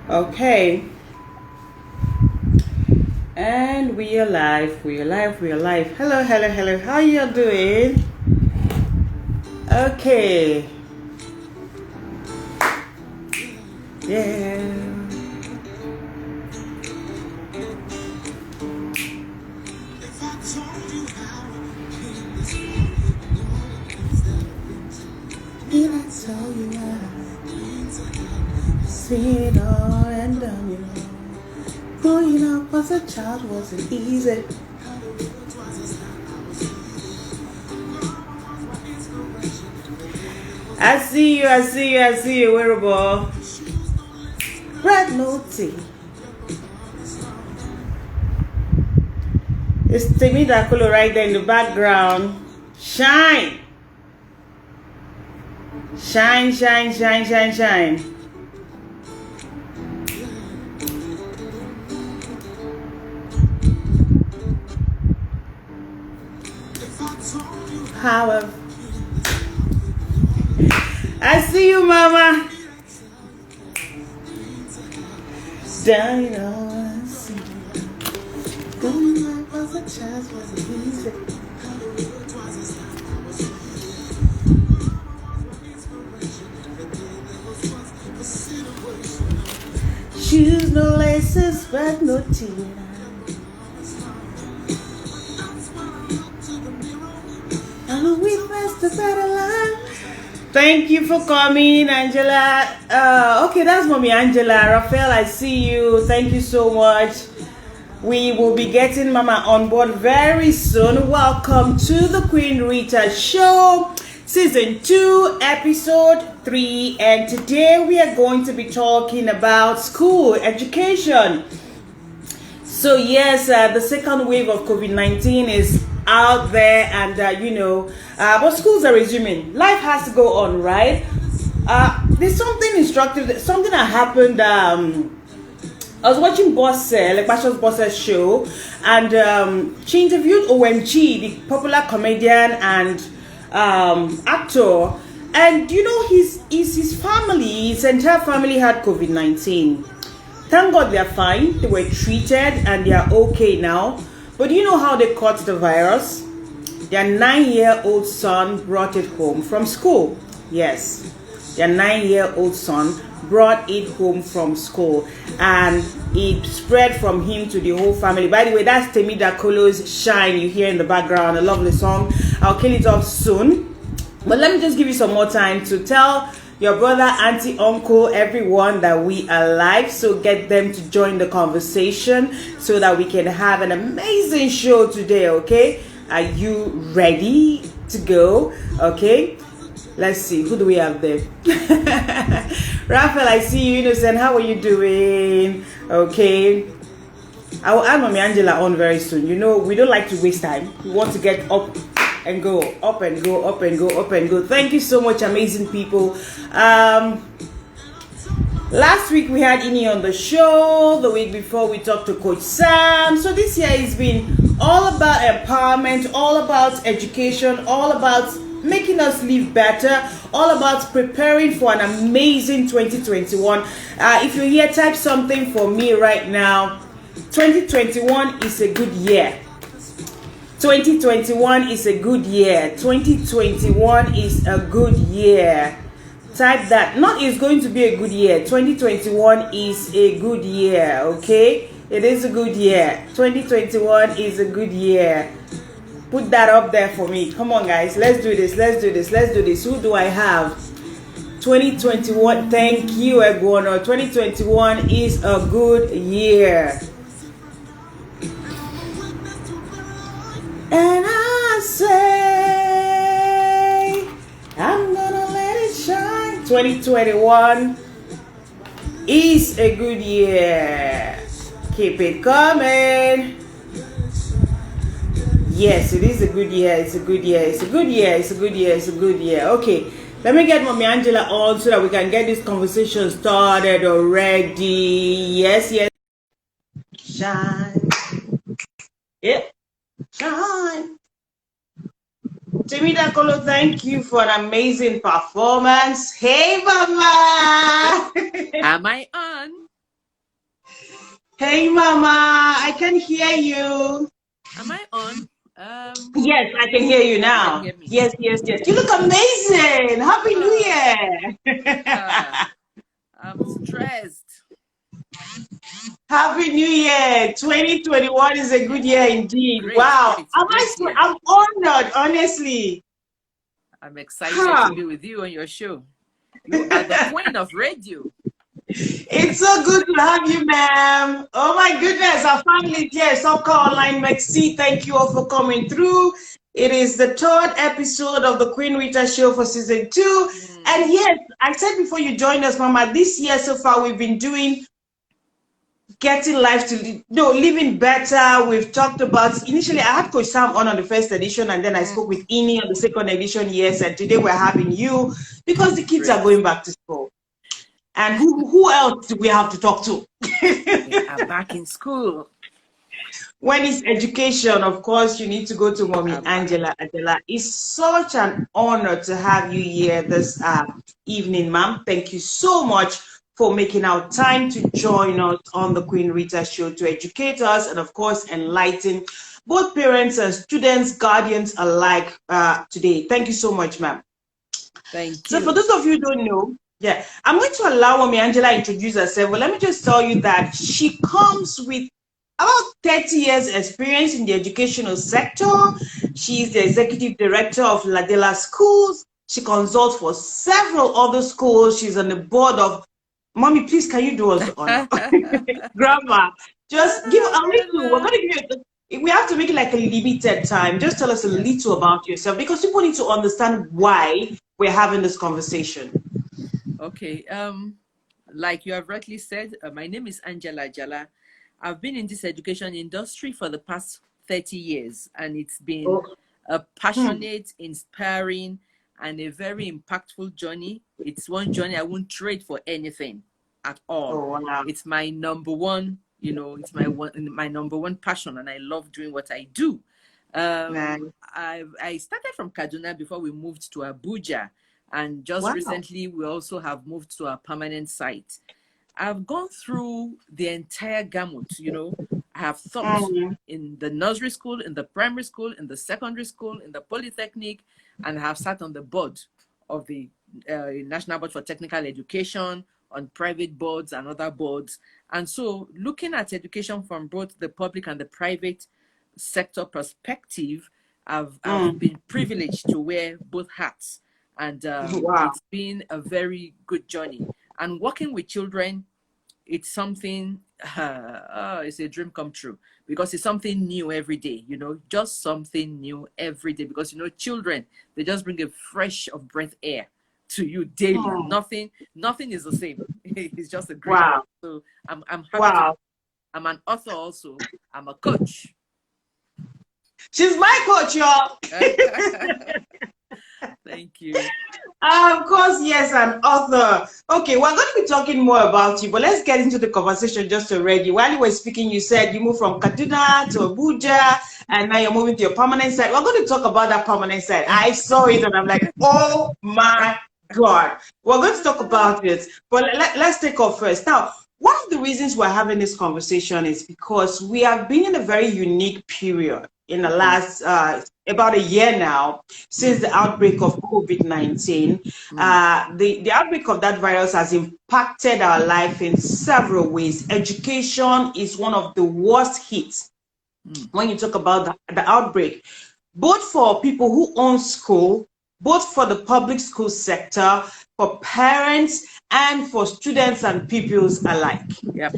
Okay. And we are live. We are live. We are live. Hello, hello, hello. How you doing? Okay. Yeah. Did I tell you I see it all and done it all? Growing up as a child wasn't easy. I see you, I see you, I see you, wearable. Red no tea. It's Timmy Dakolo right there in the background. Shine! Shine, shine, shine, shine, shine. However, I see you, Mama. Down it all, I see you. Going life as a child wasn't easy. Shoes, no laces, but no teeth. And we passed the better life. Thank you for coming, Angela. Okay, that's Mommy Angela. Raphael, I see you. Thank you so much. We will be getting Mama on board very soon. Welcome to the Queen Rita Show, Season 2, Episode 3. And today we are going to be talking about school education. So yes, the second wave of COVID-19 is out there, and but schools are resuming. Life has to go on, right? There's something instructive, something that happened. I was watching like Pastor's Boss's show, and she interviewed OMG, the popular comedian and actor, and his family, his entire family had COVID-19. Thank God they're fine. They were treated and they are okay now. But do you know how they caught the virus? Their 9-year-old son brought it home from school. Yes, their 9-year-old son brought it home from school, and it spread from him to the whole family. By the way, that's Temi Dakolo's Shine you hear in the background, a lovely song. I'll kill it off soon. But let me just give you some more time to tell your brother, auntie, uncle, everyone that we are live. So get them to join the conversation so that we can have an amazing show today, okay? Are you ready to go? Okay, let's see, who do we have there? Raphael, I see you. Innocent, how are you doing? Okay, I will add Mommy Angela on very soon. We don't like to waste time. We want to get up and go, up and go, up and go, up and go. Thank you so much, amazing people. Last week we had Ini on the show. The week before we talked to Coach Sam. So this year has been all about empowerment, all about education, all about making us live better, all about preparing for an amazing 2021. If you're here, type something for me right now. 2021 is a good year. 2021 is a good year. 2021 is a good year. Type that. Not is going to be a good year. 2021 is a good year. Okay? It is a good year. 2021 is a good year. Put that up there for me. Come on, guys. Let's do this. Let's do this. Let's do this. Who do I have? 2021. Thank you, Eguano. 2021 is a good year. And I say, I'm gonna let it shine. 2021 is a good year. Keep it coming. Yes, it is a good year. It's a good year. It's a good year. It's a good year. It's a good year. Okay, let me get Mommy Angela on so that we can get this conversation started already. Yes, yes. Shine. Yep. Shine. Timmy Dakolo, thank you for an amazing performance. Hey, Mama. Am I on? Hey, Mama, I can hear you. Am I on? Yes, I can hear you You can now. hear me. Yes, yes, yes. You look amazing. Happy New Uh, Year. uh, I'm stressed. Happy New Year. 2021 is a good year Yeah. indeed. Great, Wow. great, great year. I'm honored, honestly. I'm excited to Huh. be with you on your show. You are the queen of radio. It's so good to have you, ma'am. Oh my goodness, our family is here. Soccer Online Maxi, thank you all for coming through. It is the third episode of the Queen Rita Show for season 2. Hmm. And yes, I said before you joined us, Mama, this year so far we've been doing getting life to no living better. We've talked about initially I had Coach Sam on the first edition, and then I spoke with Ini on the second edition. Yes, and today we're having you because the kids are Great. going back to school. And who else do we have to talk to? They are back in school. When it's education, of course, you need to go to They Mommy are back. Angela. Angela, it's such an honor to have you here this evening, ma'am. Thank you so much for making our time to join us on the Queen Rita Show to educate us and, of course, enlighten both parents and students, guardians alike today. Thank you so much, ma'am. Thank So for you. those of you who don't know, yeah, I'm going to allow Mommy Angela introduce herself. But let me just tell you that she comes with about 30 years experience in the educational sector. She's the executive director of Ladela Schools. She consults for several other schools. She's on the board of Mommy, please, can you do us the honor? Grandma, just give a little. We're going to give you. We have to make it like a limited time. Just tell us a Yeah. little about yourself because people need to understand why we're having this conversation. Okay. Like you have rightly said, my name is Angela Ajala. I've been in this education industry for the past 30 years, and it's been Oh, a hmm. passionate, inspiring, and a very impactful journey. It's one journey I won't trade for anything at all. Oh, wow. It's my number one, it's my number one passion, and I love doing what I do. Nice. I started from Kaduna before we moved to Abuja, and just Wow. recently we also have moved to our permanent site. I've gone through the entire gamut. I have taught Hmm. in the nursery school, in the primary school, in the secondary school, in the polytechnic, and I have sat on the board of the National Board for Technical Education, on private boards and other boards. And so, looking at education from both the public and the private sector perspective, I've Hmm. been privileged to wear both hats, and Wow. it's been a very good journey. And working with children, it's something it's a dream come true because it's something new every day, just something new every day, because children, they just bring a fresh of breath air to you daily. Hmm. Nothing is the same. It's just a great one. Wow. So I'm happy to. Wow. I'm an author also. I'm a coach. She's my coach, y'all. Thank you. Of course, yes, an author. Okay, we're going to be talking more about you, but let's get into the conversation just already. While you were speaking, you said you moved from Kaduna to Abuja, and now you're moving to your permanent site. We're going to talk about that permanent site. I saw it, and I'm like, oh my God. We're going to talk about it, but let's take off first. Now, one of the reasons we're having this conversation is because we have been in a very unique period in the Mm, last about a year now since mm, the outbreak of COVID-19. mm, The outbreak of that virus has impacted our life in several ways. Education is one of the worst hits mm, when you talk about the outbreak, both for people who own school, both for the public school sector, for parents, and for students and pupils alike. yep.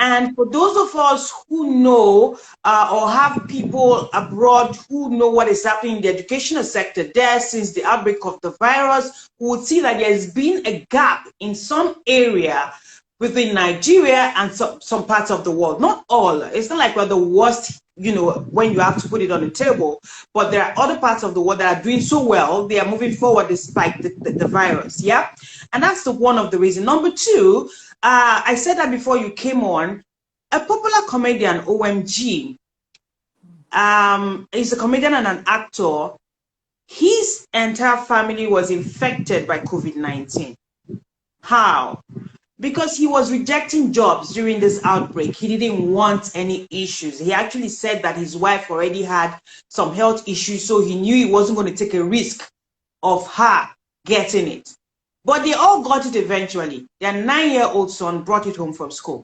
And for those of us who know or have people abroad who know what is happening in the educational sector there since the outbreak of the virus, we would see that there's been a gap in some area within Nigeria and some parts of the world. Not all. It's not like we're the worst, when you have to put it on the table. But there are other parts of the world that are doing so well. They are moving forward despite the virus. Yeah. And that's one of the reasons. Number two, I said that before you came on. A popular comedian, OMG, is a comedian and an actor. His entire family was infected by COVID-19. How? because he was rejecting jobs during this outbreak. He didn't want any issues. He actually said that his wife already had some health issues, so he knew he wasn't going to take a risk of her getting it. But they all got it eventually. Their 9-year-old son brought it home from school.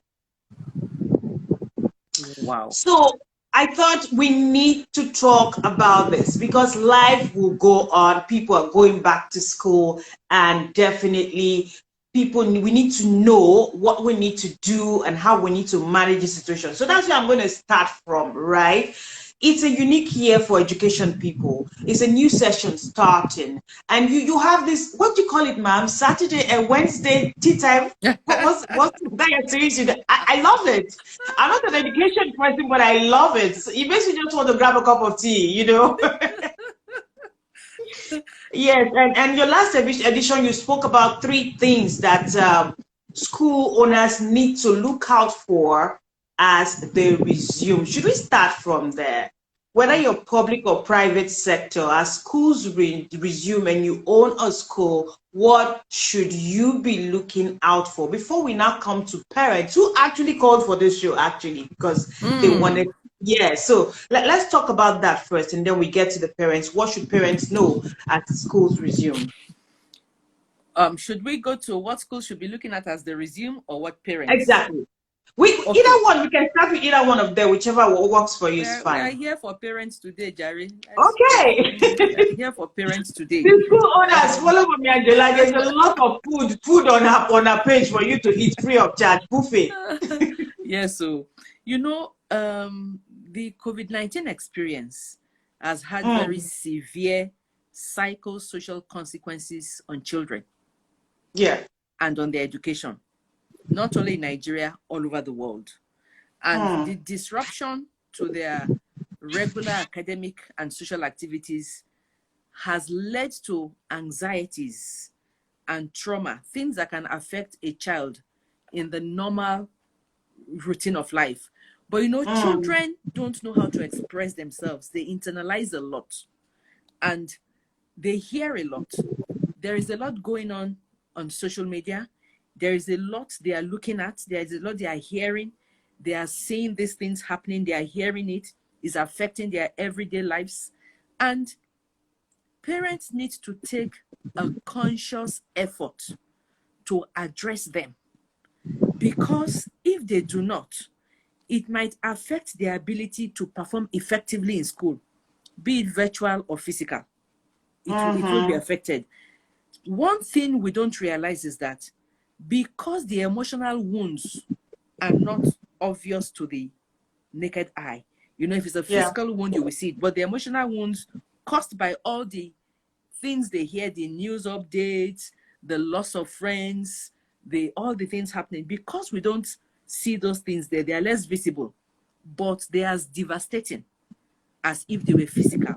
Wow. So I thought we need to talk about this because life will go on. People are going back to school, and definitely we need to know what we need to do and how we need to manage the situation. So that's where I'm going to start from, right? It's a unique year for education people. It's a new session starting. And you have this, what do you call it, ma'am? Saturday and Wednesday tea time. What's that you're saying? I love it. I'm not an education person, but I love it. It makes me just want to grab a cup of tea, you know? Yes, and your last edition, you spoke about three things that school owners need to look out for as they resume. Should we start from there? Whether you're public or private sector, as schools resume and you own a school, what should you be looking out for? Before we now come to parents who actually called for this show, actually, because they wanted. Yeah, so let's talk about that first, and then we get to the parents. What should parents know as schools resume? Should we go to what schools should be looking at as they resume, or what parents? Exactly. We Okay. either one. We can start with either one of them, whichever works for you is We are fine. here for parents today, Jerry. Okay. We are here for parents today. The school owners, Um, follow me, Ajala. There's a lot of food on her page for you to eat free of charge, buffet. yeah, so the COVID-19 experience has had very Mm, severe psychosocial consequences on children yeah. and on their education, not only in Nigeria, all over the world. And the Mm, disruption to their regular academic and social activities has led to anxieties and trauma, things that can affect a child in the normal routine of life. But mm, children don't know how to express themselves. They internalize a lot and they hear a lot. There is a lot going on social media. There is a lot they are looking at. There is a lot they are hearing. They are seeing these things happening. They are hearing it. It's affecting their everyday lives. And parents need to take a conscious effort to address them. Because if they do not, it might affect their ability to perform effectively in school, be it virtual or physical. It will be mm-hmm. affected. One thing we don't realize is that because the emotional wounds are not obvious to the naked eye, if it's a Yeah. physical wound, you will see it, but the emotional wounds caused by all the things they hear, the news updates, the loss of friends, all the things happening, because we don't see those things there, they are less visible, but they are as devastating as if they were physical.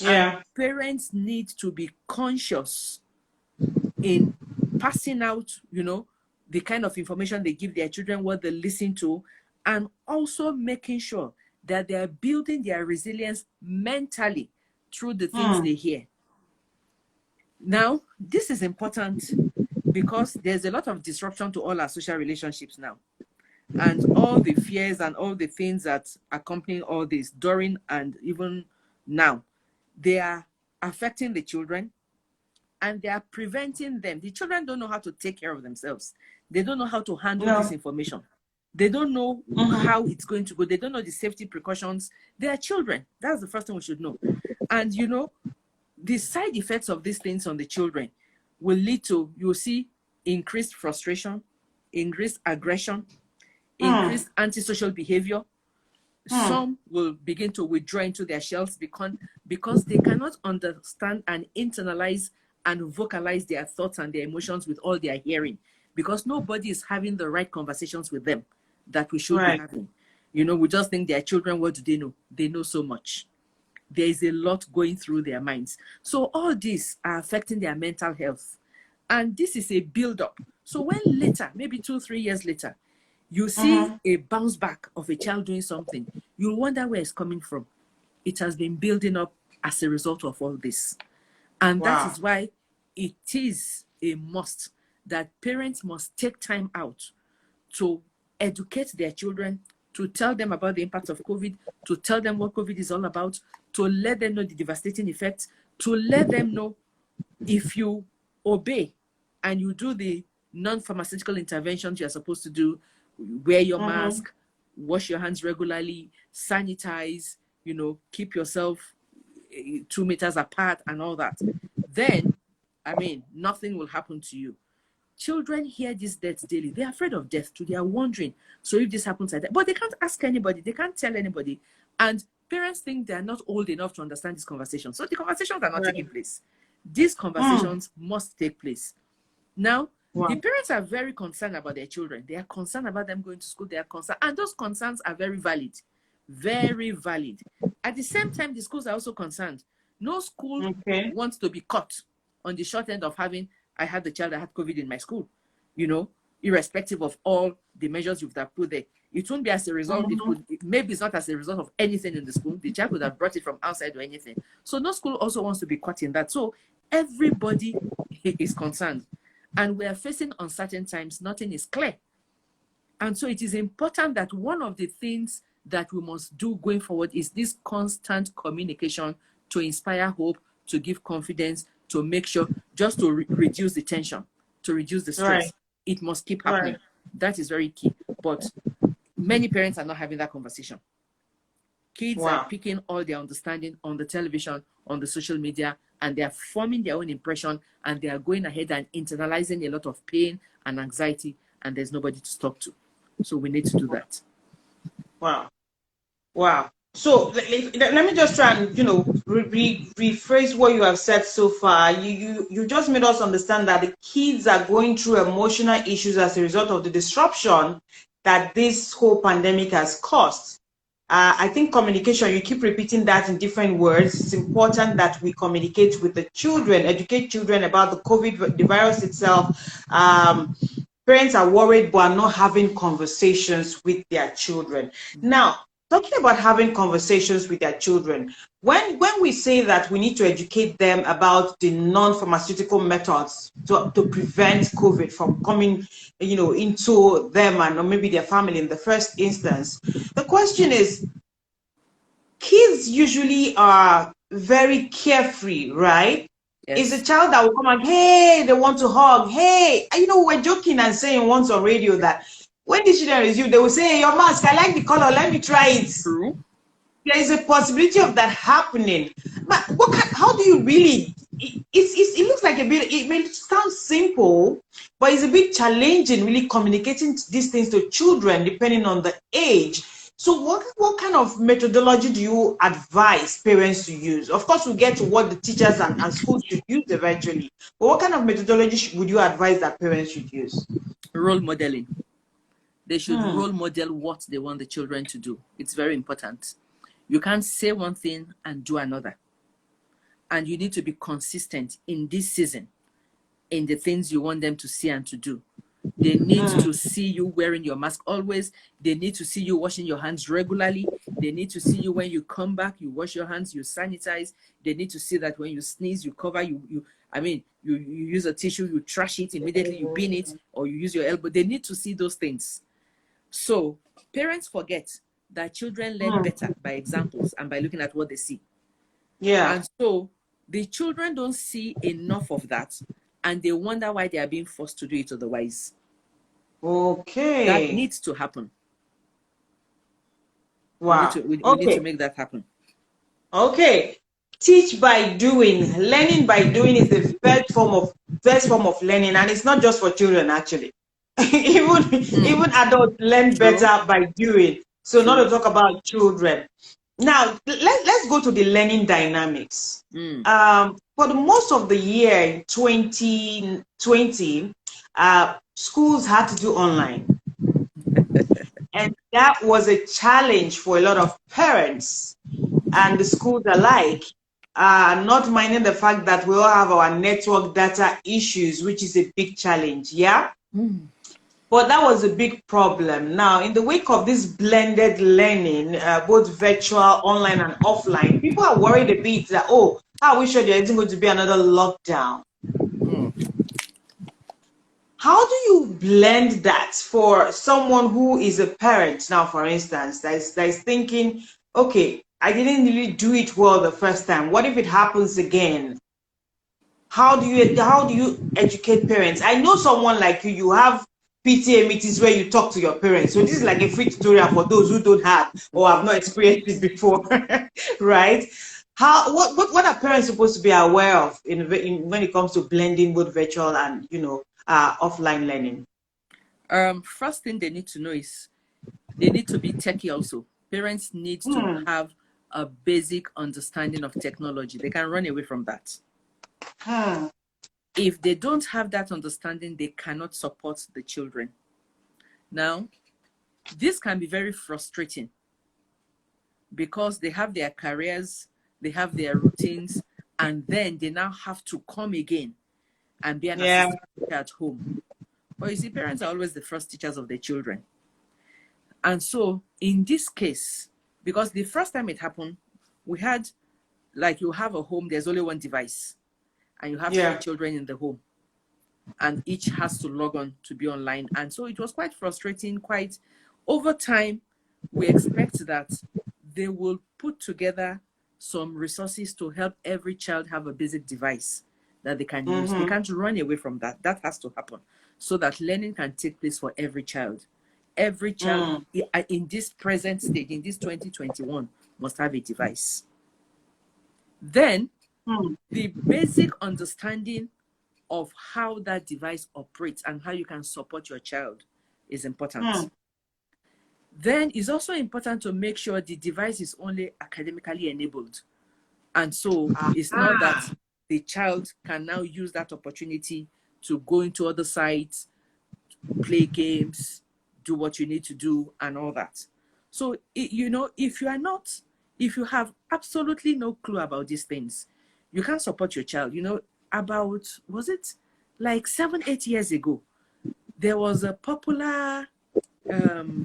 And Yeah. parents need to be conscious in passing out, the kind of information they give their children, what they listen to, and also making sure that they are building their resilience mentally through the things Mm, they hear. Now, this is important because there's a lot of disruption to all our social relationships now. And all the fears and all the things that accompany all this during and even now, they are affecting the children and they are preventing them. The children don't know how to take care of themselves. They don't know how to handle this no. information. They don't know Mm-hmm. how it's going to go. They don't know the safety precautions. They are children. That's the first thing we should know. And the side effects of these things on the children will lead to, you'll see, increased frustration, increased aggression, Mm, increased antisocial behavior. mm, Some will begin to withdraw into their shells because they cannot understand and internalize and vocalize their thoughts and their emotions with all their hearing, because nobody is having the right conversations with them that we should be right. having. We just think they're children. What do they know? They know so much. There is a lot going through their minds. So all these are affecting their mental health. And this is a build-up. So when later, maybe 2, 3 years later, you see Mm-hmm. a bounce back of a child doing something, you'll wonder where it's coming from. It has been building up as a result of all this. And that Wow. is why it is a must that parents must take time out to educate their children, to tell them about the impact of COVID, to tell them what COVID is all about, to let them know the devastating effects, to let them know if you obey and you do the non-pharmaceutical interventions you're supposed to do, wear your mask, wash your hands regularly, sanitize, keep yourself 2 meters apart and all that, then, I mean, nothing will happen to you. Children hear these deaths daily. They're afraid of death too. They are wondering, so if this happens like that, but they can't ask anybody. They can't tell anybody. And parents think they're not old enough to understand these conversations. So the conversations are not taking place. These conversations must take place. Now, the parents are very concerned about their children. They are concerned about them going to school. They are concerned. And those concerns are very valid. Very valid. At the same time, the schools are also concerned. No school wants to be caught on the short end of having, I had the child that had COVID in my school, irrespective of all the measures you've put there. It won't be as a result. Maybe it's not as a result of anything in the school. The child would have brought it from outside or anything. So no school also wants to be caught in that. So everybody is concerned. And we are facing uncertain times. Nothing is clear. And so it is important that one of the things that we must do going forward is this constant communication to inspire hope, to give confidence, to make sure, just to reduce the tension, to reduce the stress. It must keep happening. That is very key. But many parents are not having that conversation. Kids are picking all their understanding on the television, on the social media, and they are forming their own impression, and they are going ahead and internalizing a lot of pain and anxiety, and there's nobody to talk to. So we need to do that. Wow. So let me just try and rephrase what you have said so far. You just made us understand that the kids are going through emotional issues as a result of the disruption that this whole pandemic has caused. I think communication, you keep repeating that in different words. It's important that we communicate with the children, educate children about the COVID, the virus itself. Parents are worried but are not having conversations with their children. Now, talking about having conversations with their children, when we say that we need to educate them about the non-pharmaceutical methods to prevent COVID from coming, into them and or maybe their family in the first instance, the question is, kids usually are very carefree, right? Yes. It's a child that will come and, hey, they want to hug, hey, we're joking and saying once on radio that when the children resume, they will say, hey, your mask, I like the color, let me try it. True. There is a possibility of that happening. But how do you really, it looks like a bit, it may sound simple, but it's a bit challenging really communicating these things to children depending on the age. So what kind of methodology do you advise parents to use? Of course, we'll get to what the teachers and schools should use eventually. But what kind of methodology would you advise that parents should use? Role modeling. They should role model what they want the children to do. It's very important. You can't say one thing and do another. And you need to be consistent in this season in the things you want them to see and to do. They need to see you wearing your mask always. They need to see you washing your hands regularly. They need to see you when you come back, you wash your hands, you sanitize. They need to see that when you sneeze, you cover, you use a tissue, you trash it immediately, you bin it, or you use your elbow. They need to see those things. So parents forget that children learn better by examples and by looking at what they see. Yeah. And so the children don't see enough of that, and they wonder why they are being forced to do it otherwise. Okay. That needs to happen. Wow. We need to make that happen. Okay. Teach by doing. Learning by doing is the best form of learning, and it's not just for children actually. even adults learn better by doing. So not to talk about children. Now let's go to the learning dynamics. For the most of the year 2020, schools had to do online. And that was a challenge for a lot of parents and the schools alike, not minding the fact that we all have our network data issues, which is a big challenge, yeah? But that was a big problem. Now, in the wake of this blended learning, both virtual, online, and offline, people are worried a bit that, oh, are we sure there isn't going to be another lockdown? you blend that for someone who is a parent now, for instance, that is thinking, okay, I didn't really do it well the first time. What if it happens again? How do you educate parents? I know someone like you. You have PTA meetings where you talk to your parents. So this is like a free tutorial for those who don't have or have not experienced it before, right? What are parents supposed to be aware of when it comes to blending both virtual and offline learning? First thing they need to know is they need to be techie also. Parents need to Hmm. have a basic understanding of technology. They can run away from that. Hmm. If they don't have that understanding, they cannot support the children. Now, this can be very frustrating because they have their careers, they have their routines, and then they now have to come again and be an Yeah. assistant teacher at home. But you see, parents are always the first teachers of their children. And so in this case, because the first time it happened, we had, like, you have a home, there's only one device, and you have 3 Yeah. children in the home, and each has to log on to be online. And so it was quite frustrating. Quite over time, we expect that they will put together some resources to help every child have a basic device that they can use. They Mm-hmm. can't run away from that. That has to happen so that learning can take place for every child. Every child Mm. in this present stage, in this 2021, must have a device. Then Mm. the basic understanding of how that device operates and how you can support your child is important. Mm. Then it's also important to make sure the device is only academically enabled. And so it's not that Ah. the child can now use that opportunity to go into other sites, play games, do what you need to do, and all that. So, if you have absolutely no clue about these things, you can't support your child. About, was it like 7, 8 years ago, there was a popular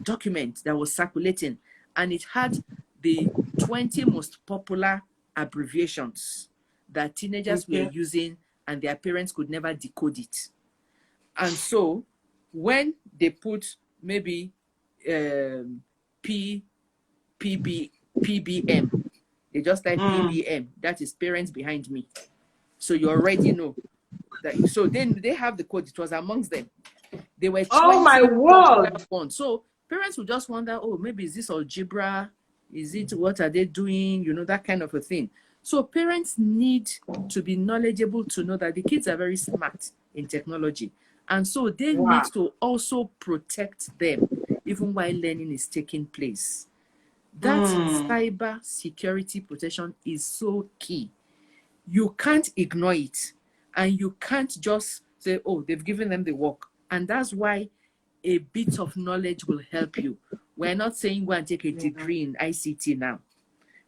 document that was circulating, and it had the 20 most popular abbreviations that teenagers were Okay. using, and their parents could never decode it. And so when they put maybe P, PB, PBM, they just type Mm. PBM, that is parents behind me. So you already know that. So then they have the code. It was amongst them. There were Oh my 20 popular word. ones. So parents would just wonder, oh, maybe is this algebra? Is it, what are they doing? That kind of a thing. So parents need to be knowledgeable to know that the kids are very smart in technology. And so they need Wow. to also protect them even while learning is taking place. That Mm. cyber security protection is so key. You can't ignore it. And you can't just say, oh, they've given them the work. And that's why a bit of knowledge will help you. We're not saying go and take a degree in ICT now,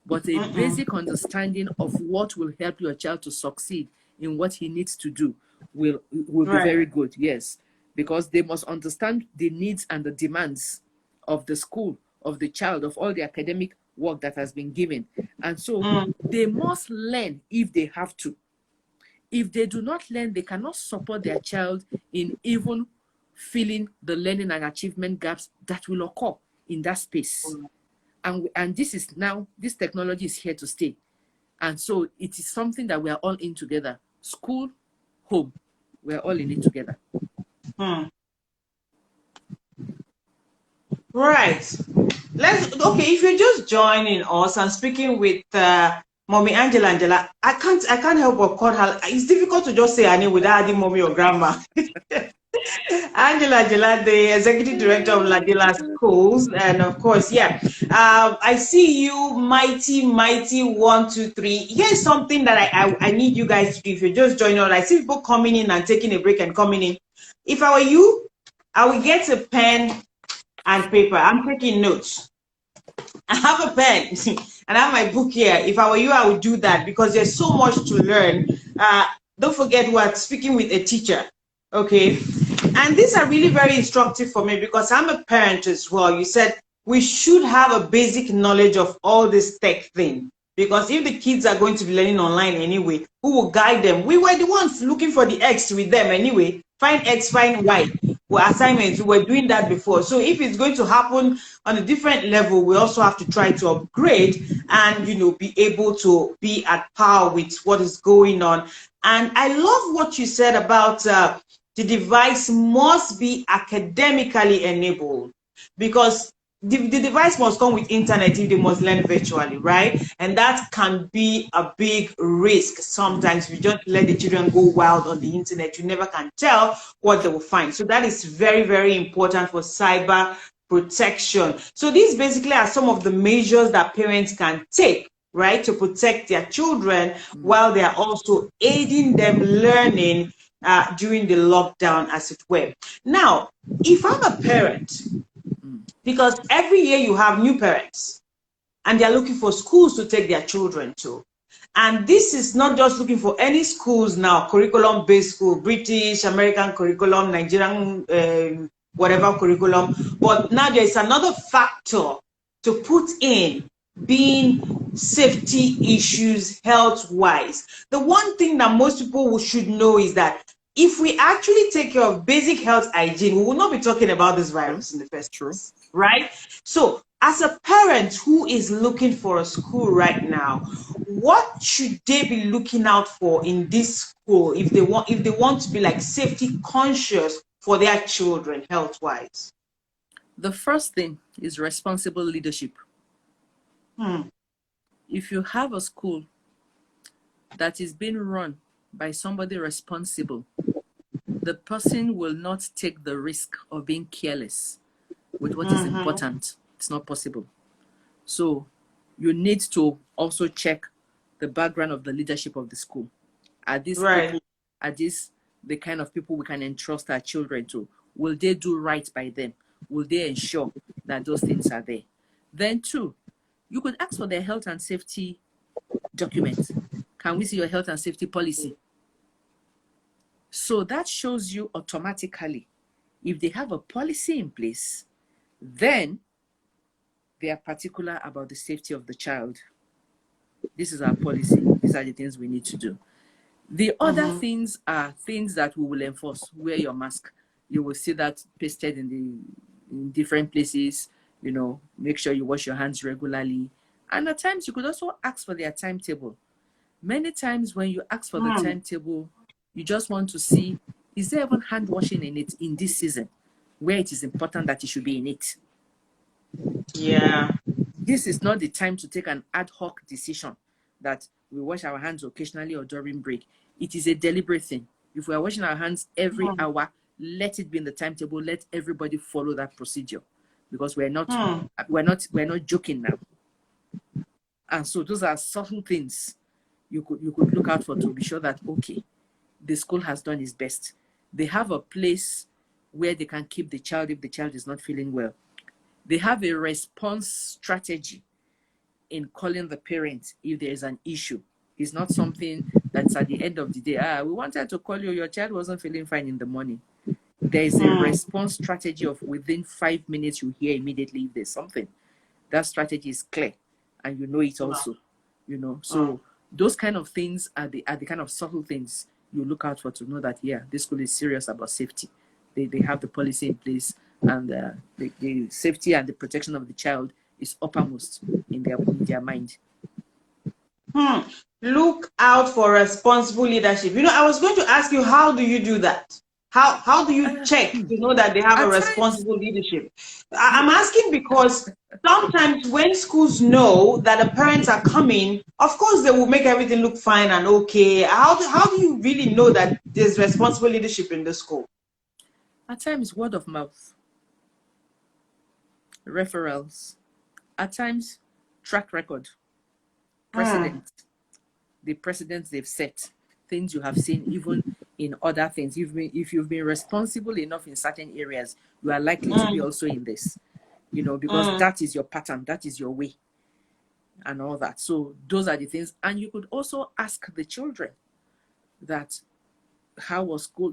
but a Mm-mm. basic understanding of what will help your child to succeed in what he needs to do will be Right. very good. Yes, because they must understand the needs and the demands of the school, of the child, of all the academic work that has been given. And so Mm. they must learn if they have to. If they do not learn, they cannot support their child in even filling the learning and achievement gaps that will occur in that space. And this technology is here to stay. And so it is something that we are all in together. School, home, we're all in it together. Mm. Right. If you're just joining us and speaking with Mommy Angela, I can't help but call her. It's difficult to just say her name without adding mommy or grandma. Angela Ajala, the executive director of Ladila Schools, and of course, yeah, I see you, mighty 1, 2, 3. Here's something that I need you guys to do. If you're just joining us, I see people coming in and taking a break and coming in. If I were you, I would get a pen and paper. I'm taking notes. I have a pen and I have my book here. If I were you, I would do that because there's so much to learn. Don't forget we're speaking with a teacher. Okay. And these are really very instructive for me because I'm a parent as well. You said we should have a basic knowledge of all this tech thing. Because if the kids are going to be learning online anyway, who will guide them? We were the ones looking for the X with them anyway. Find X, find Y. assignments. We were doing that before. So if it's going to happen on a different level, we also have to try to upgrade and, be able to be at par with what is going on. And I love what you said about the device must be academically enabled, because the device must come with internet if they must learn virtually, right? And that can be a big risk. Sometimes if you just let the children go wild on the internet, you never can tell what they will find. So that is very, very important for cyber protection. So these basically are some of the measures that parents can take, right, to protect their children while they are also aiding them learning during the lockdown, as it were. Now, if I'm a parent, because every year you have new parents and they're looking for schools to take their children to. And this is not just looking for any schools now, curriculum-based school, British, American curriculum, Nigerian, whatever curriculum. But now there is another factor to put in, being safety issues health-wise. The one thing that most people should know is that if we actually take care of basic health hygiene, we will not be talking about this virus in the first place, right? So as a parent who is looking for a school right now, what should they be looking out for in this school if they want to be like safety conscious for their children health-wise? The first thing is responsible leadership. If you have a school that is being run by somebody responsible, the person will not take the risk of being careless with what is important. It's not possible. So you need to also check the background of the leadership of the school. Are these people, are these the kind of people we can entrust our children to? Will they do right by them? Will they ensure that those things are there? Then two, you could ask for their health and safety documents. Can we see your health and safety policy? So that shows you automatically, if they have a policy in place, then they are particular about the safety of the child. This is our policy. These are the things we need to do. The other things are things that we will enforce. Wear your mask. You will see that pasted in different places. Make sure you wash your hands regularly. And at times, you could also ask for their timetable. Many times when you ask for the timetable, you just want to see, is there even hand washing in it in this season, where it is important that it should be in it? Yeah. This is not the time to take an ad hoc decision that we wash our hands occasionally or during break. It is a deliberate thing. If we are washing our hands every hour, let it be in the timetable. Let everybody follow that procedure, because we're not joking now. And so those are certain things you could look out for to be sure that, okay, the school has done its best. They have a place where they can keep the child if the child is not feeling well. They have a response strategy in calling the parents if there is an issue. It's not something that's at the end of the day, we wanted to call you, your child wasn't feeling fine in the morning. There is a response strategy of within 5 minutes, you hear immediately if there's something. That strategy is clear, and you know it also. So those kind of things are the kind of subtle things you look out for to know that, yeah, this school is serious about safety. They have the policy in place, and the safety and the protection of the child is uppermost in their mind. Look out for responsible leadership. I was going to ask you, how do you do that? How do you check to know that they have a responsible leadership? I'm asking because sometimes when schools know that the parents are coming, of course they will make everything look fine and okay. How do you really know that there's responsible leadership in the school? At times, word of mouth, referrals, at times, track record, precedent, the precedents they've set, things you have seen even in other things. If you've been responsible enough in certain areas, you are likely to be also in this, because that is your pattern, that is your way, and all that. So those are the things. And you could also ask the children that, how was school?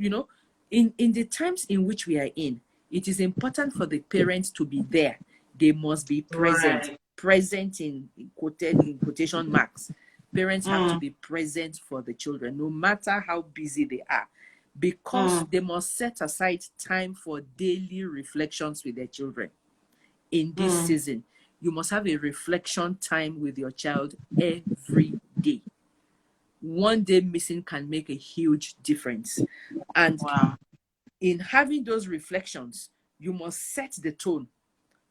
In the times in which we are in, it is important for the parents to be there. They must be present. Present in quotation marks. Parents have to be present for the children, no matter how busy they are, because they must set aside time for daily reflections with their children. In this season, you must have a reflection time with your child every day. One day missing can make a huge difference. And in having those reflections, you must set the tone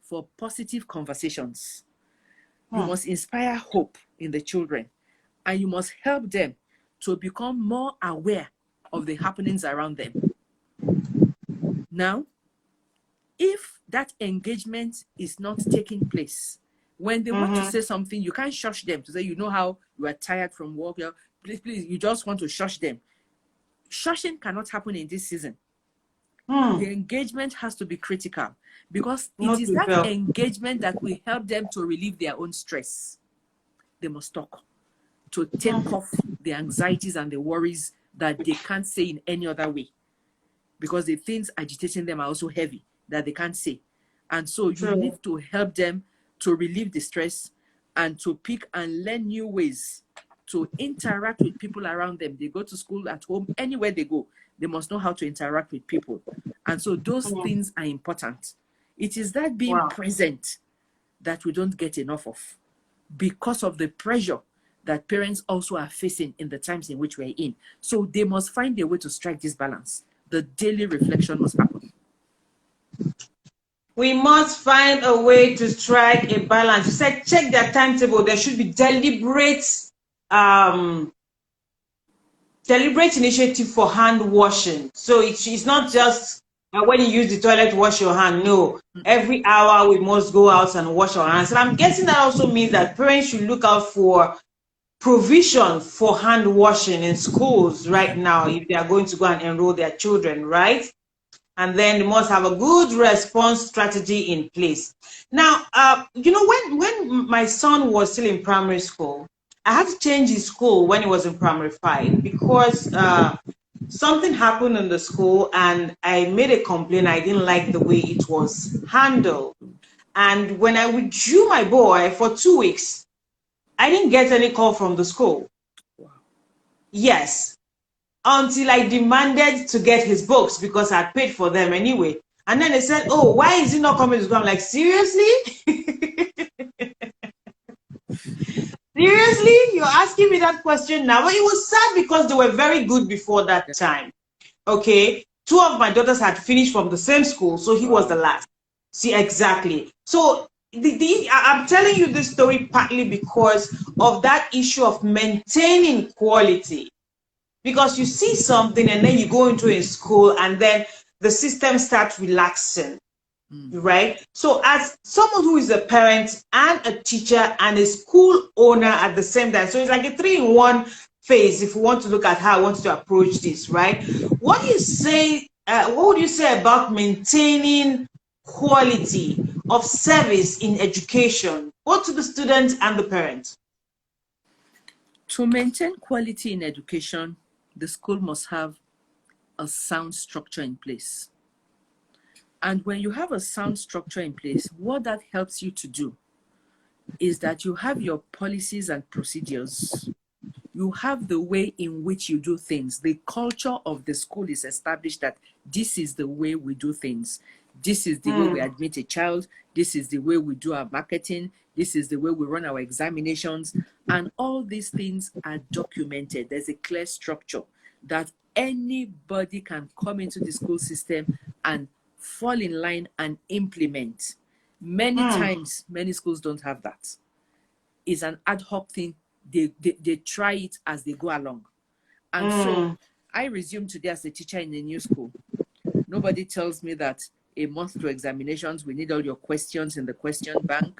for positive conversations. You must inspire hope in the children, and you must help them to become more aware of the happenings around them. Now, if that engagement is not taking place, when they want to say something, you can't shush them to say, you know how you are tired from work. Please, you just want to shush them. Shushing cannot happen in this season. The engagement has to be critical, because it is that engagement that will help them to relieve their own stress. They must talk to take off the anxieties and the worries that they can't say in any other way, because the things agitating them are also heavy that they can't say. And so you need to help them to relieve the stress and to pick and learn new ways to interact with people around them. They go to school, at home, anywhere they go, they must know how to interact with people. And so those things are important. It is that being present that we don't get enough of, because of the pressure that parents also are facing in the times in which we're in. So they must find a way to strike this balance. The daily reflection must happen. We must find a way to strike a balance. You said check their timetable. There should be deliberate initiative for hand washing. So it's not just when you use the toilet, wash your hand. No, every hour we must go out and wash our hands. And I'm guessing that also means that parents should look out for provision for hand washing in schools right now if they are going to go and enroll their children, right? And then they must have a good response strategy in place. Now, when my son was still in primary school, I had to change his school when he was in primary 5 because something happened in the school and I made a complaint. I didn't like the way it was handled. And when I withdrew my boy for 2 weeks, I didn't get any call from the school. Yes. Until I demanded to get his books because I paid for them anyway. And then they said, oh, why is he not coming to school? I'm like, seriously? Seriously? You're asking me that question now? But it was sad because they were very good before that time. Okay. 2 of my daughters had finished from the same school, so he was the last. See, exactly. So I'm telling you this story partly because of that issue of maintaining quality. Because you see something and then you go into a school and then the system starts relaxing, right? So as someone who is a parent and a teacher and a school owner at the same time, so it's like a 3-in-1 phase if you want to look at how I want to approach this, right? What do you say, what would you say about maintaining quality of service in education, both to the students and the parents? To maintain quality in education, the school must have a sound structure in place. And when you have a sound structure in place, what that helps you to do is that you have your policies and procedures. You have the way in which you do things. The culture of the school is established that this is the way we do things. This is the way we admit a child. This is the way we do our marketing. This is the way we run our examinations. And all these things are documented. There's a clear structure that anybody can come into the school system and fall in line and implement. Many times, many schools don't have that. It's an ad hoc thing. They try it as they go along. And so I resume today as a teacher in a new school. Nobody tells me that a month to examinations, we need all your questions in the question bank.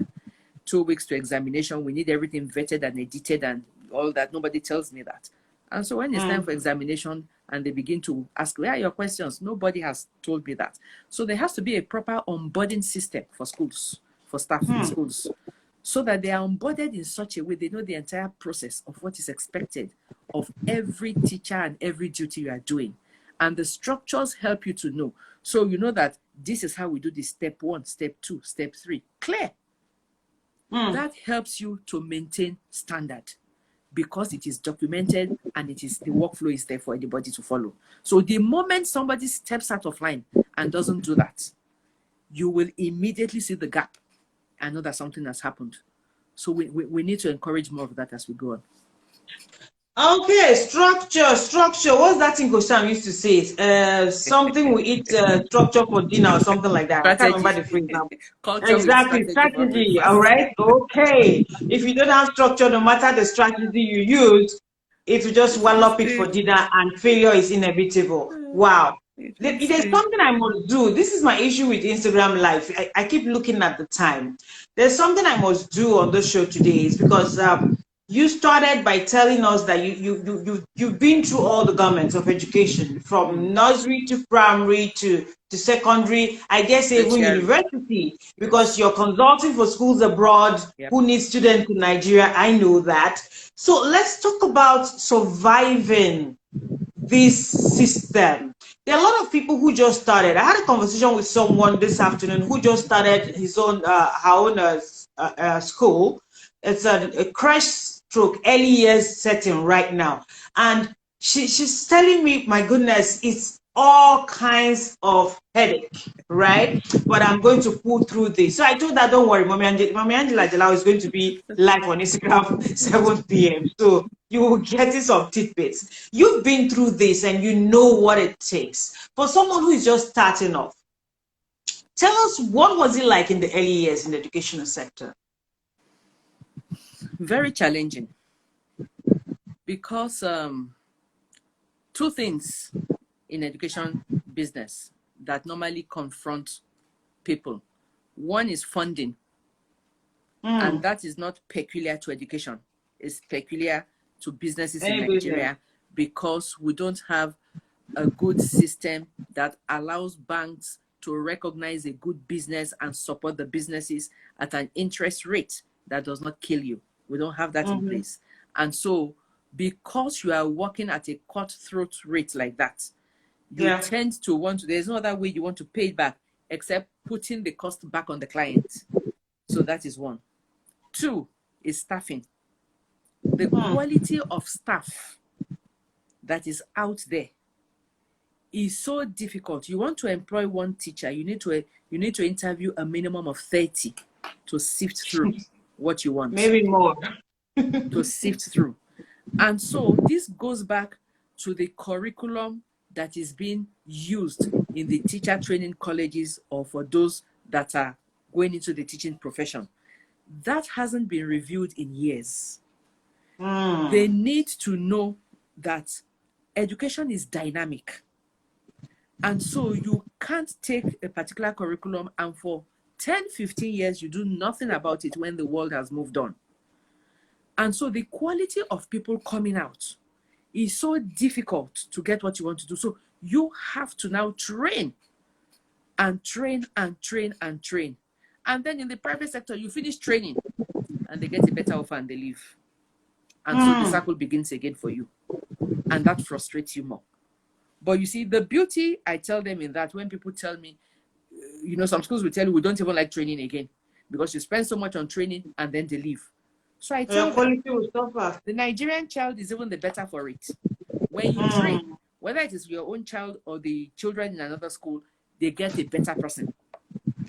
2 weeks to examination, we need everything vetted and edited and all that. Nobody tells me that. And so when it's time for examination and they begin to ask, where are your questions? Nobody has told me that. So there has to be a proper onboarding system for schools, for staff in schools, so that they are onboarded in such a way they know the entire process of what is expected of every teacher and every duty you are doing. And the structures help you to know. So you know that this is how we do this: step 1, step 2, step 3. Clear. That helps you to maintain standard. because it is documented and it is the workflow is there for anybody to follow. So the moment somebody steps out of line and doesn't do that, you will immediately see the gap and know that something has happened. So we need to encourage more of that as we go on. Okay, structure. What's that thing Gosham used to say? Something we eat structure for dinner or something like that. I can't Strategy. remember the phrase now. Culture with Exactly, strategy for strategy. All breakfast. right. Okay. If you don't have structure, no matter the strategy you use, it will just It will wallop it for stay. dinner, and failure is inevitable. Wow. It will There's stay. something I must do. This is my issue with Instagram Live. I keep looking at the time. There's something I must do on the show today. Is because you started by telling us that you've been through all the governments of education, from nursery to primary to secondary, I dare say even Tertiary. university, because Yes. you're consulting for schools abroad Yep. who need students in Nigeria. I know that. So let's talk about surviving this system. There are a lot of people who just started. I had a conversation with someone this afternoon who just started her own school. It's a crash stroke early years setting right now, and she's telling me, my goodness, it's all kinds of headache, right? But I'm going to pull through this. So I told her, don't worry, Mommy Angela Ajala is going to be live on Instagram 7 p.m. So you will get some tidbits. You've been through this and you know what it takes. For someone who is just starting off, tell us, what was it like in the early years in the educational sector? Very challenging because two things in education business that normally confront people. One is funding, and that is not peculiar to education. It's peculiar to businesses in Any business. Nigeria because we don't have a good system that allows banks to recognize a good business and support the businesses at an interest rate that does not kill you. We don't have that in place. And so because you are working at a cutthroat rate like that, you tend to want to, there's no other way you want to pay it back except putting the cost back on the client. So that is one. Two is staffing. The quality of staff that is out there is so difficult. You want to employ one teacher, you need to interview a minimum of 30 to sift through what you want. Maybe more. To sift through. And so this goes back to the curriculum that is being used in the teacher training colleges or for those that are going into the teaching profession. That hasn't been reviewed in years. They need to know that education is dynamic. And so you can't take a particular curriculum and for 10, 15 years, you do nothing about it when the world has moved on. And so the quality of people coming out is so difficult to get what you want to do. So you have to now train and train and train and train. And then in the private sector, you finish training and they get a better offer and they leave. And so the cycle begins again for you. And that frustrates you more. But you see, the beauty I tell them in that, when people tell me, you know, some schools will tell you, we don't even like training again because you spend so much on training and then they leave. So I tell them, the Nigerian child is even the better for it. When you train, whether it is your own child or the children in another school, they get a better person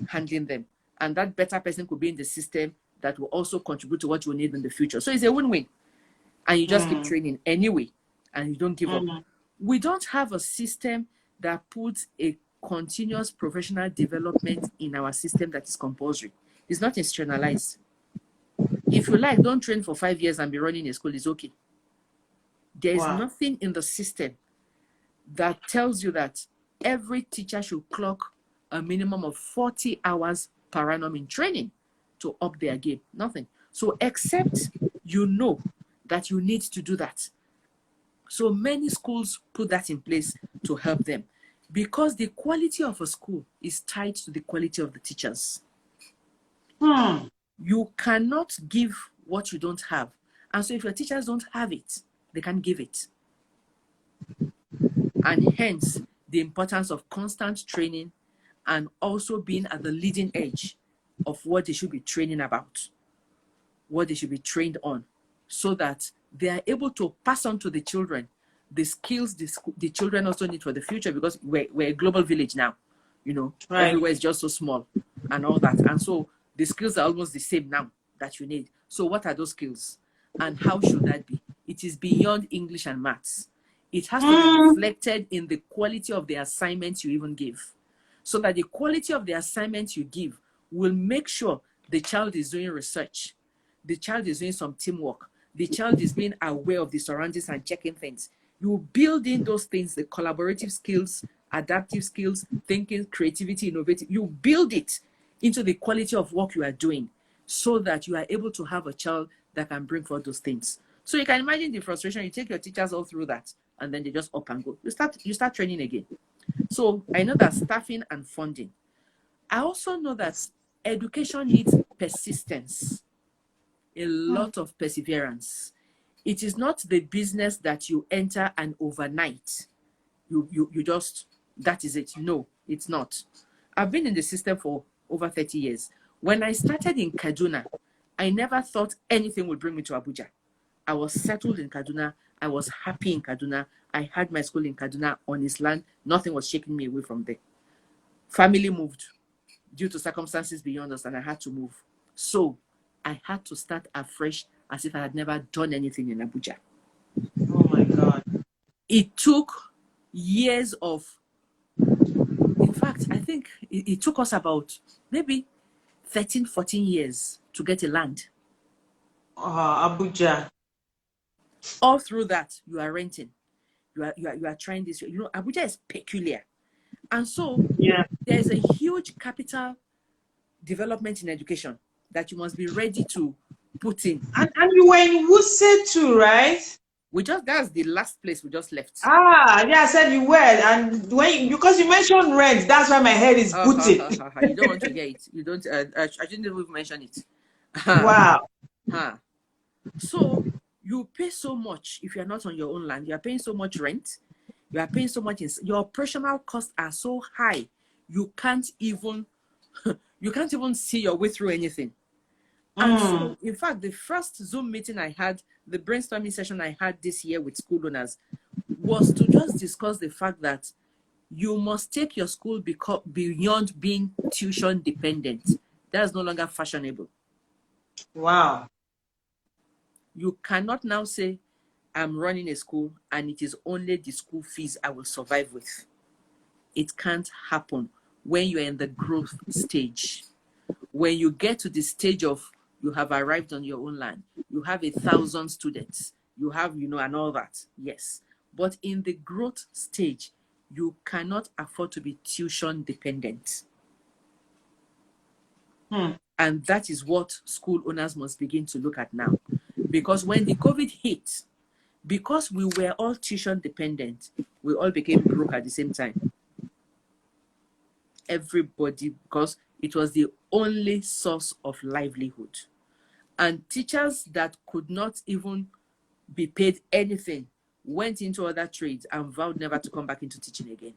handling them. And that better person could be in the system that will also contribute to what you need in the future. So it's a win-win. And you just keep training anyway, and you don't give up. We don't have a system that puts a continuous professional development in our system that is compulsory. It's not institutionalized. If you like, don't train for 5 years and be running a school, it's okay. There is nothing in the system that tells you that every teacher should clock a minimum of 40 hours per annum in training to up their game. Nothing. So except you know that you need to do that. So many schools put that in place to help them because the quality of a school is tied to the quality of the teachers. You cannot give what you don't have. And so if your teachers don't have it, they can't give it. And hence, the importance of constant training and also being at the leading edge of what they should be training about, what they should be trained on, so that they are able to pass on to the children the skills the children also need for the future, because we're a global village now. Right. Everywhere is just so small and all that. And so the skills are almost the same now that you need. So what are those skills? And how should that be? It is beyond English and maths. It has to be reflected in the quality of the assignments you even give. So that the quality of the assignments you give will make sure the child is doing research. The child is doing some teamwork. The child is being aware of the surroundings and checking things. You build in those things, the collaborative skills, adaptive skills, thinking, creativity, innovative. You build it into the quality of work you are doing so that you are able to have a child that can bring forth those things. So you can imagine the frustration. You take your teachers all through that, and then they just up and go. You start training again. So I know that staffing and funding. I also know that education needs persistence, a lot of perseverance. It is not the business that you enter and overnight you just, that is it. No, it's not. I've been in the system for over 30 years. When I started in Kaduna, I never thought anything would bring me to Abuja. I was settled in Kaduna. I was happy in Kaduna. I had my school in Kaduna on his land. Nothing was shaking me away from there. Family moved due to circumstances beyond us, and I had to move. So I had to start afresh as if I had never done anything in Abuja. Oh my God. It took years of, in fact, I think it took us about maybe 13, 14 years to get a land. Abuja. All through that, you are renting. You are trying this. Abuja is peculiar. And so there's a huge capital development in education that you must be ready to put in. And you were in Wuse too, right? That's the last place we just left. I said you were. And because you mentioned rent, that's why my head is booted. You don't want to hear it. You don't, I didn't even mention it. Wow. So you pay so much if you're not on your own land. You are paying so much rent. You are paying so much. Your operational costs are so high. You can't even see your way through anything. And so, in fact, the first Zoom meeting I had, the brainstorming session I had this year with school owners, was to just discuss the fact that you must take your school beyond being tuition dependent. That's no longer fashionable. Wow. You cannot now say, I'm running a school and it is only the school fees I will survive with. It can't happen when you're in the growth stage. When you get to the stage of you have arrived on your own land, you have 1,000 students, you have, and all that, yes. But in the growth stage, you cannot afford to be tuition dependent. And that is what school owners must begin to look at now. Because when the COVID hit, because we were all tuition dependent, we all became broke at the same time. Everybody, because it was the only source of livelihood. And teachers that could not even be paid anything went into other trades and vowed never to come back into teaching again.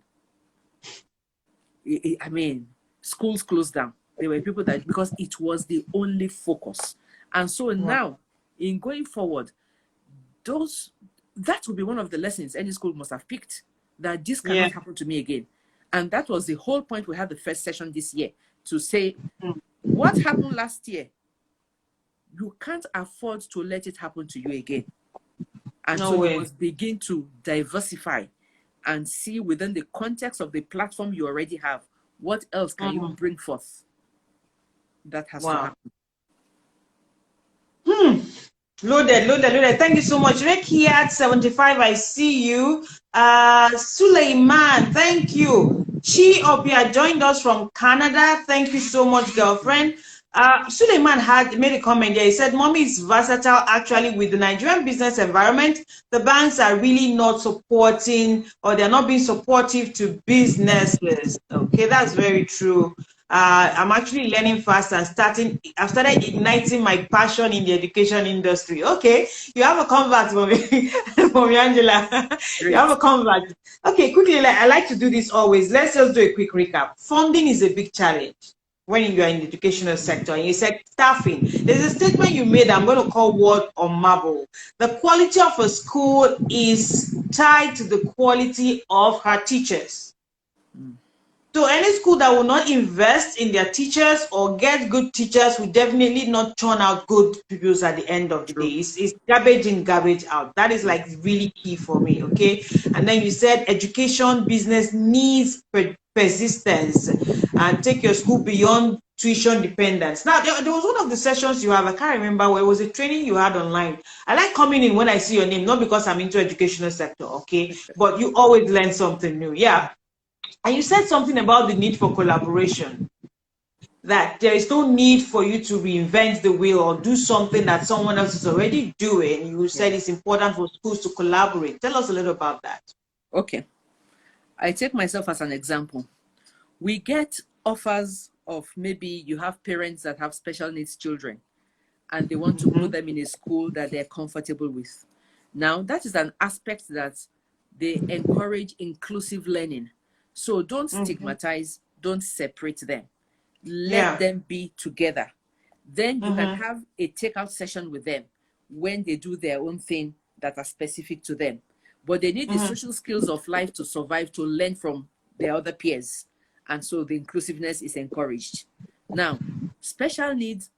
I mean, schools closed down. There were people that, because it was the only focus. And so now, in going forward, that will be one of the lessons any school must have picked, that this cannot happen to me again. And that was the whole point we had the first session this year, to say, what happened last year, you can't afford to let it happen to you again. And you must begin to diversify and see within the context of the platform you already have, what else can you bring forth? That has to happen. Loaded. Thank you so much. Rick here at 75, I see you. Suleiman, thank you. Chi Obia joined us from Canada. Thank you so much, girlfriend. Suleiman had made a comment there. He said, Mommy is versatile. Actually, with the Nigerian business environment, the banks are really not supporting, or they're not being supportive to businesses. Okay, that's very true. I'm actually learning fast and I've started igniting my passion in the education industry. Okay, you have a convert, Mommy. Mommy Angela. You have a convert. Okay, quickly, I like to do this always. Let's just do a quick recap. Funding is a big challenge. when you're in the educational sector, and you said staffing. There's a statement you made I'm going to call word on marble. The quality of a school is tied to the quality of her teachers. So any school that will not invest in their teachers or get good teachers will definitely not turn out good pupils at the end of the day. True. It's garbage in, garbage out. That is Yeah. like really key for me, okay? And then you said education business needs persistence and take your school beyond tuition dependence. Now, there was one of the sessions you have, I can't remember, where it was a training you had online. I like coming in when I see your name, not because I'm into educational sector, okay? But you always learn something new. Yeah. And you said something about the need for collaboration, that there is no need for you to reinvent the wheel or do something that someone else is already doing. You said Yeah. it's important for schools to collaborate. Tell us a little about that. Okay. I take myself as an example. We get offers of maybe you have parents that have special needs children and they want to put them in a school that they're comfortable with. Now, that is an aspect that they encourage inclusive learning. So don't stigmatize, don't separate them. Let Yeah. them be together. Then you can have a takeout session with them when they do their own thing that are specific to them. But they need the social skills of life to survive, to learn from their other peers. And so the inclusiveness is encouraged. Now, special needs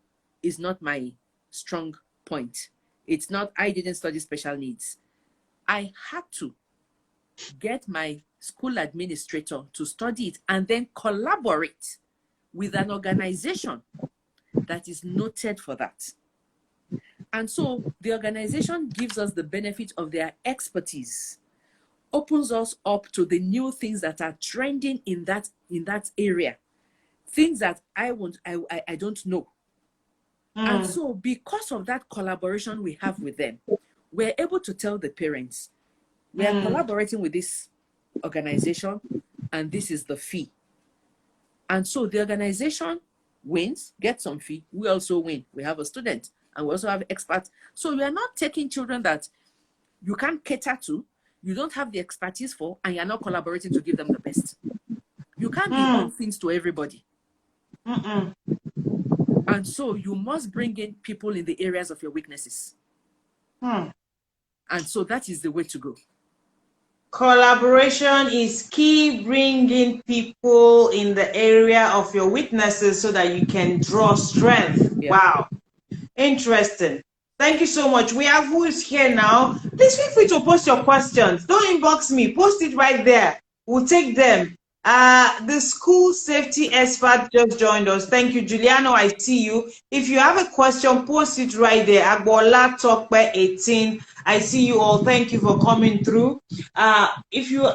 is not my strong point. It's not, I didn't study special needs. I had to get my school administrator to study it and then collaborate with an organization that is noted for that. And so the organization gives us the benefit of their expertise, opens us up to the new things that are trending in that area, things that I don't know. And so because of that collaboration we have with them, we're able to tell the parents, we are collaborating with this organization and this is the fee. And so the organization wins, gets some fee. We also win. We have a student and we also have experts. So we are not taking children that you can't cater to, you don't have the expertise for, and you're not collaborating to give them the best. You can't be all things to everybody. And so you must bring in people in the areas of your weaknesses. And so that is the way to go. Collaboration is key, bringing people in the area of your weaknesses so that you can draw strength. Yeah. Wow. Interesting. Thank you so much. We have who is here now. Please feel free to post your questions. Don't inbox me. Post it right there. We'll take them. The school safety expert just joined us. Thank you, Juliano. I see you. If you have a question, post it right there. Agbola Talk by 18. I see you all. Thank you for coming through. If you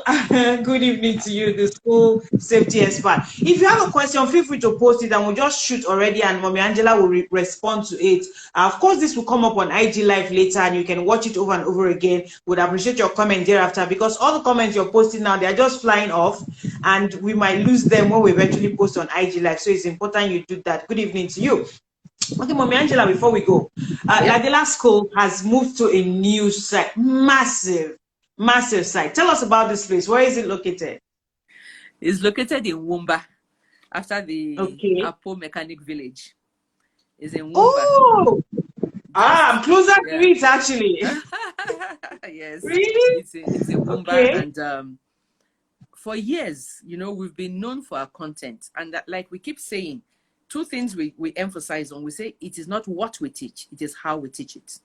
good evening to you, the school safety expert. If you have a question, feel free to post it and we'll just shoot already and Mommy Angela will respond to it. Of course, this will come up on IG Live later and you can watch it over and over again. Would appreciate your comment thereafter because all the comments you're posting now, they're just flying off and we might lose them when we eventually post on IG Live. So it's important you do that. Good evening to you. Okay, Mommy Angela, before we go, Ladila School has moved to a new site, massive site. Tell us about this place. Where is it located? It's located in Wumba, after the Apo Mechanic Village. It's in Wumba. Oh, I'm closer to it actually. Yes, really? It's in Wumba, okay. And for years, you know, we've been known for our content, and that, like we keep saying, two things we emphasize on. We say it is not what we teach, it is how we teach it.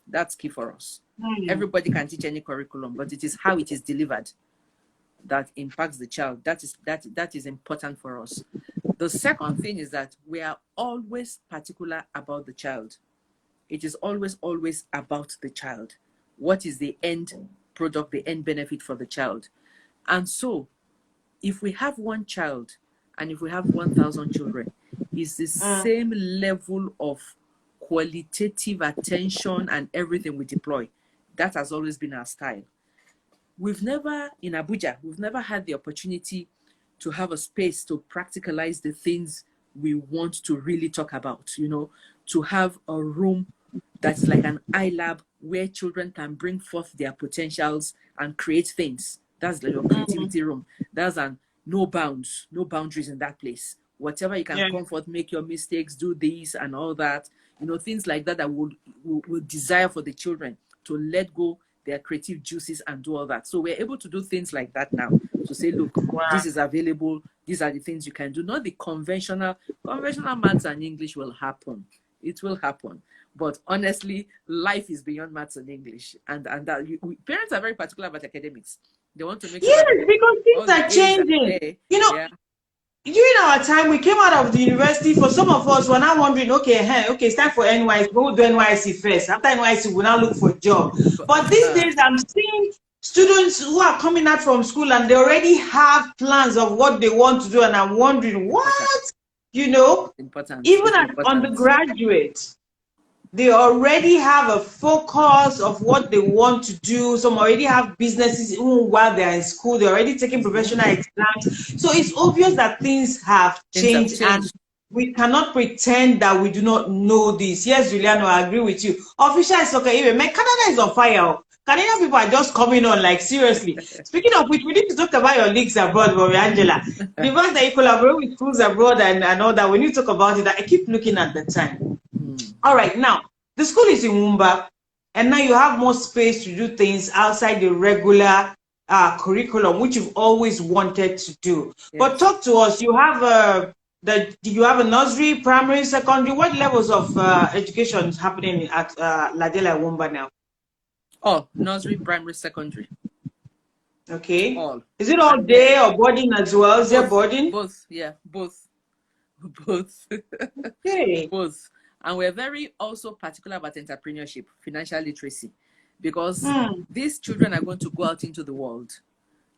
That's key for us. Everybody can teach any curriculum, but it is how it is delivered that impacts the child. That is important for us. The second thing is that we are always particular about the child. It is always about the child. What is the end product, the end benefit for the child? And so if we have one child and if we have 1,000 children, it's the same level of qualitative attention and everything we deploy. That has always been our style. We've never, in Abuja, we've never had the opportunity to have a space to practicalize the things we want to really talk about, you know, to have a room that's like an iLab where children can bring forth their potentials and create things. That's your creativity room. That's an no boundaries in that place. whatever you can comfort, make your mistakes, do this and all that, things like that that would desire for the children to let go their creative juices and do all that. So we're able to do things like that now, to say, look, this is available, these are the things you can do. Not the conventional maths and English will happen. It will happen. But honestly, life is beyond maths and English. And that parents are very particular about academics. They want to make sure because things are changing. During our time, we came out of the university. For some of us, we're now wondering, okay, it's time for NYC. We'll do NYC first. After NYC, we'll now look for a job. But these days, I'm seeing students who are coming out from school and they already have plans of what they want to do. And I'm wondering, what? Even as undergraduates, they already have a focus of what they want to do. Some already have businesses even while they're in school. They're already taking professional exams. So it's obvious that things have changed. And we cannot pretend that we do not know this. Yes, Juliano, I agree with you. Official soccer event, man, Canada is on fire. Canadian people are just coming on, like, seriously. Speaking of which, we need to talk about your leagues abroad, Mommy Angela. The fact that you collaborate with schools abroad and all that, we need to talk about it. I keep looking at the time. All right, now, the school is in Wumba, and now you have more space to do things outside the regular curriculum, which you've always wanted to do. Yes. But talk to us. You have a nursery, primary, secondary. What levels of education is happening at Ladela Wumba now? Oh, nursery, primary, secondary. Okay. All. Is it all day or boarding as well? Is there boarding? Both, yeah, both. Okay. Both. And we're very also particular about entrepreneurship, financial literacy, because these children are going to go out into the world.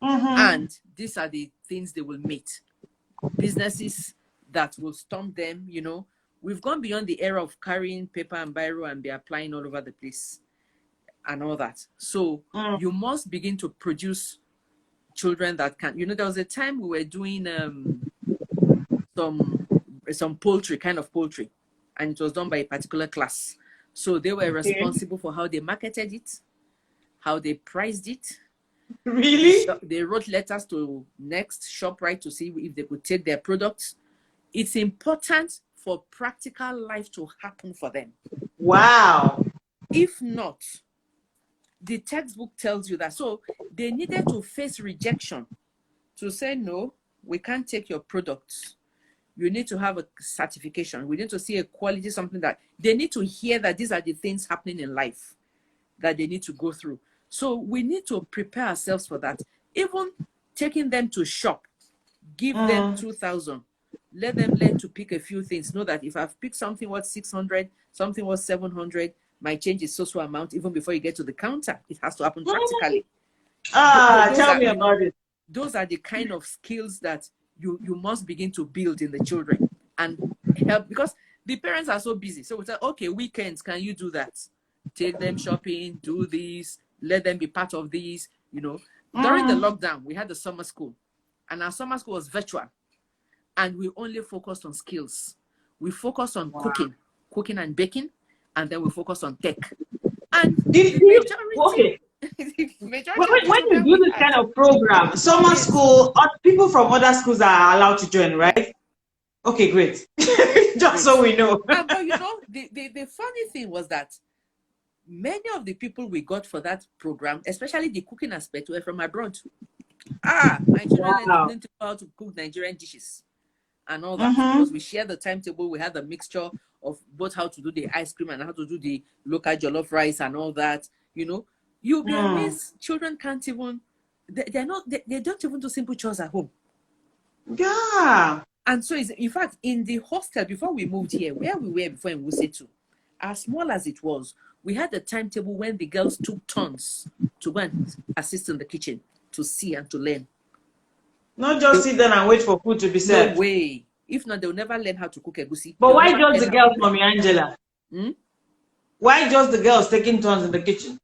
And these are the things they will meet. Businesses that will stump them, We've gone beyond the era of carrying paper and biro and be applying all over the place and all that. So you must begin to produce children that can, there was a time we were doing some poultry, kind of poultry. And it was done by a particular class. So they were responsible for how they marketed it, how they priced it. Really? They wrote letters to Next, ShopRite to see if they could take their products. It's important for practical life to happen for them. Wow. If not, the textbook tells you that. So they needed to face rejection to say, no, we can't take your products. You need to have a certification. We need to see a quality, something that they need to hear that these are the things happening in life that they need to go through. So we need to prepare ourselves for that. Even taking them to shop, give them 2,000. Let them learn to pick a few things. Know that if I've picked something worth 600, something worth 700, my change is so amount. Even before you get to the counter, it has to happen practically. Tell me about it. Those are the kind of skills that you must begin to build in the children and help, because the parents are so busy. So we say, okay, weekends, can you do that? Take them shopping, do this, let them be part of these, During the lockdown, we had the summer school, and our summer school was virtual, and we only focused on skills. We focused on cooking and baking, and then we focused on tech. And when you do this kind of program, summer school, people from other schools are allowed to join, right? Okay, great. Just so we know. But the funny thing was that many of the people we got for that program, especially the cooking aspect, were from abroad. My children learned how to cook Nigerian dishes and all that, because we shared the timetable. We had the mixture of both how to do the ice cream and how to do the local jollof rice and all that, You'll be amazed. Children can't even, they don't even do simple chores at home. Yeah. And so, in fact, in the hostel, before we moved here, where we were before in Wuse 2, as small as it was, we had a timetable when the girls took turns to go and assist in the kitchen, to see and to learn. Not just sit down and wait for food to be served. No way. If not, they'll never learn how to cook egusi. But why just the girls, Mommy Angela? Why just the girls taking turns in the kitchen?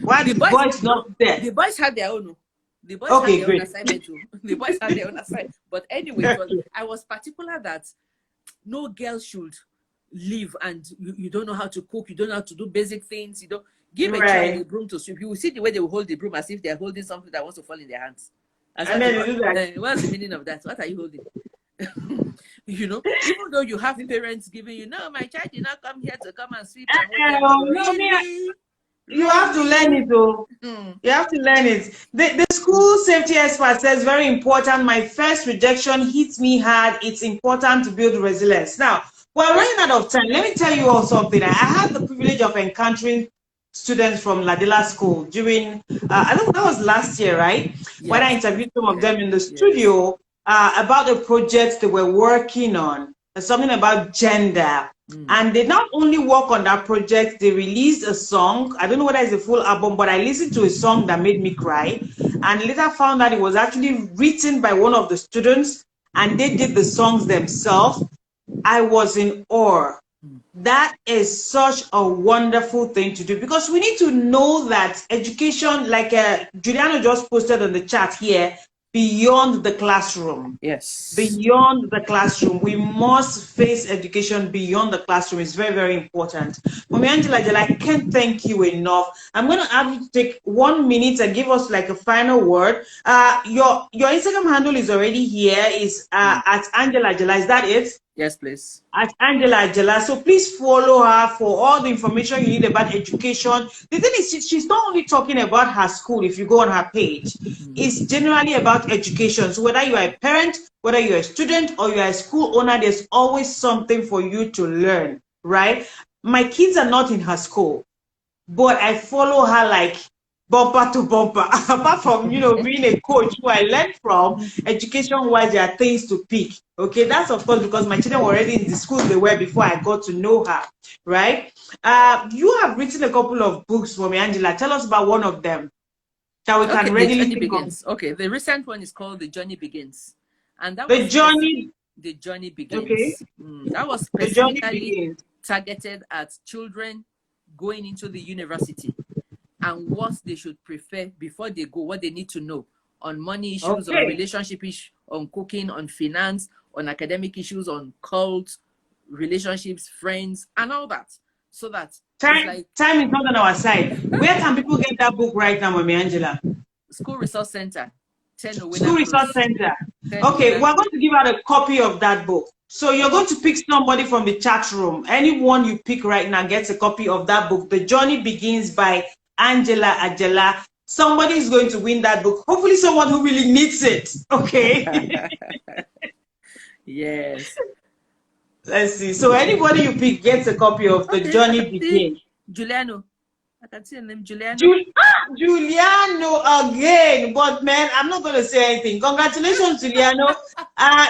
Why the boys not there? The boys had their own. The boys had their own assignment too. The boys had their own assignment. But anyway, I was particular that no girl should leave and you don't know how to cook, you don't know how to do basic things, give a child a broom to sweep. You will see the way they will hold the broom as if they're holding something that wants to fall in their hands. And then do that. What's the meaning of that? What are you holding? You know, even though you have parents giving you, no, my child did not come here to come and sweep and whatever. No, Really? you have to learn Really? it, though. Hmm. You have to learn it. The school safety expert says very important. My first rejection hits me hard. It's important to build resilience. Now, we're running out of time. Let me tell you all something. I had the privilege of encountering students from Ladila School during, I think that was last year, right? When I Yes. interviewed some of them in the Yes. studio about the projects they were working on, something about gender. Mm. And they not only work on that project, they released a song. I don't know whether it's a full album, but I listened to a song that made me cry. And later found that it was actually written by one of the students, and they did the songs themselves. I was in awe. That is such a wonderful thing to do, because we need to know that education, like Juliano just posted on the chat here, beyond the classroom. Yes. Beyond the classroom, we must face education beyond the classroom. It's very, very important. Mommy Angela, I can't thank you enough. I'm going to ask you to take 1 minute and give us like a final word. Your Instagram handle is already here. Is at Angela Ajala. Is that it? Yes, please. At Angela Ajala. So please follow her for all the information you need about education. The thing is, she's not only talking about her school. If you go on her page, it's generally about education. So whether you are a parent, whether you're a student, or you're a school owner, there's always something for you to learn, right? My kids are not in her school, but I follow her like bumper to bumper. Apart from, being a coach who I learned from, education-wise, there are things to pick. Okay, that's of course because my children were already in the schools they were before I got to know her, right? You have written a couple of books for me, Angela. Tell us about one of them that we Okay, can The readily Journey think of. Begins. Okay, the recent one is called The Journey Begins. And that The was journey, The Journey okay, Begins. That was the journey specifically begins. targeted at children going into the university and what they should prefer before they go, what they need to know on money issues, on Okay. relationship issues, on cooking, on finance, on academic issues, on cult, relationships, friends, and all that. So that it's like Time is not on our side. Where can people get that book right now, Mommy Angela? School Resource Center, 10 Owena School Resource Close. Center. 10 Okay, Owena we're Close. going to give out a copy of that book. So you're going to pick somebody from the chat room. Anyone you pick right now gets a copy of that book. The Journey Begins by Angela Ajala. Somebody is going to win that book. Hopefully someone who really needs it. Okay. Yes. Let's see. So anybody you pick gets a copy of The Okay, I Journey can see Begins. Juliano. I can see the name Juliano. Juliano again, but man, I'm not going to say anything. Congratulations, Juliano.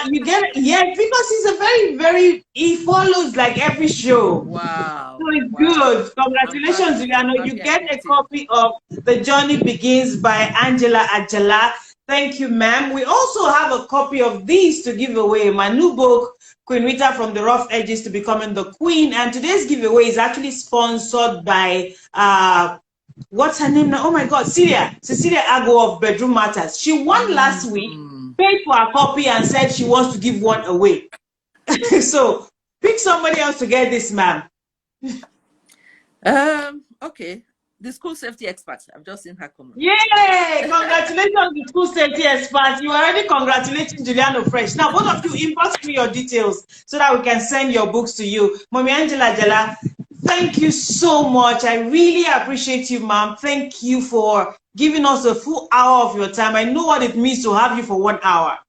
You get it, yes, because he's a very, very. He follows like every show, Wow. so it's Wow. good. Congratulations, I'm Juliano. You happy I get a picked him. copy of The Journey Begins by Angela Ajala. Thank you, ma'am. We also have a copy of these to give away. My new book, Queen Rita from the Rough Edges to Becoming the Queen. And today's giveaway is actually sponsored by what's her name now? Oh my God, Cecilia Ago of Bedroom Matters. She won last week, paid for a copy, and said she wants to give one away. So pick somebody else to get this, ma'am. Okay. The school safety expert. I've just seen her comment. Yay! Congratulations to school safety experts. You are already congratulating Juliano Fresh. Now, both of you inbox me your details so that we can send your books to you. Mommy Angela Ajala, thank you so much. I really appreciate you, ma'am. Thank you for giving us a full hour of your time. I know what it means to have you for 1 hour.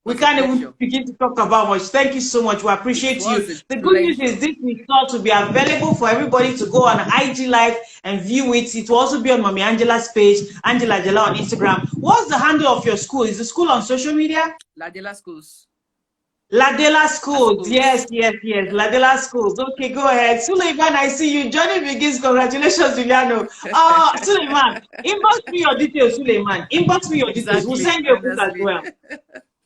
We can't even begin to talk about much. Thank you so much. We appreciate you. The good news is this result will be available for everybody to go on IG Live and view it. It will also be on Mommy Angela's page, Angela Ajala on Instagram. What's the handle of your school? Is the school on social media? Ladela Schools. Ladela Schools. Yes. Ladela Schools. Okay, go ahead. Suleiman, I see you. Journey begins. Congratulations, Juliano. Suleiman, inbox me your details, Suleiman. Inbox me your details. We'll send you a book as well.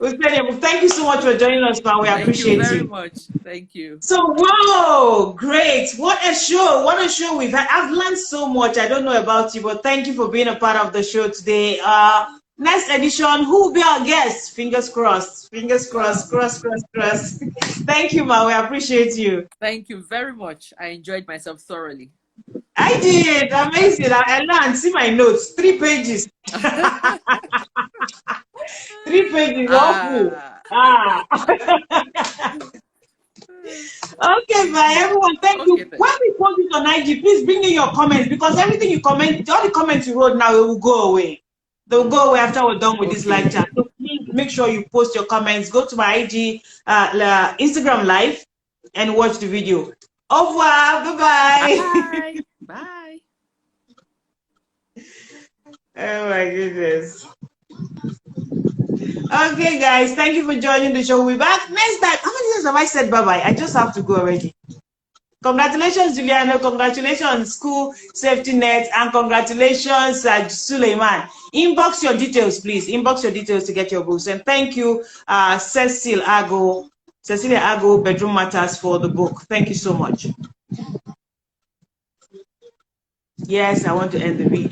Thank you so much for joining us, man. We appreciate you. Thank you very much. Thank you. So, whoa, great. What a show. What a show we've had. I've learned so much. I don't know about you, but thank you for being a part of the show today. Next edition, who will be our guest? Fingers crossed. Fingers crossed. Cross. Thank you, man. We appreciate you. Thank you very much. I enjoyed myself thoroughly. I did. Amazing. I learned. See my notes. 3 pages. 3 pages. Awful. Ah. Ah. Okay, bye everyone. Thank Okay, you. then. When we post it on IG, please bring in your comments because everything you comment, all the comments you wrote now, it will go away. They will go away after we're done with this live Okay. chat. So please make sure you post your comments. Go to my IG, Instagram live, and watch the video. Au revoir. Bye bye. Bye. Bye. Oh my goodness. Okay, guys, thank you for joining the show. We'll be back next time. How many times have I said bye bye? I just have to go already. Congratulations, Juliano. Congratulations, School Safety Net. And congratulations, Suleiman. Inbox your details, please. Inbox your details to get your books. And thank you, Cecilia Ago, Bedroom Matters, for the book. Thank you so much. Yes, I want to end the video.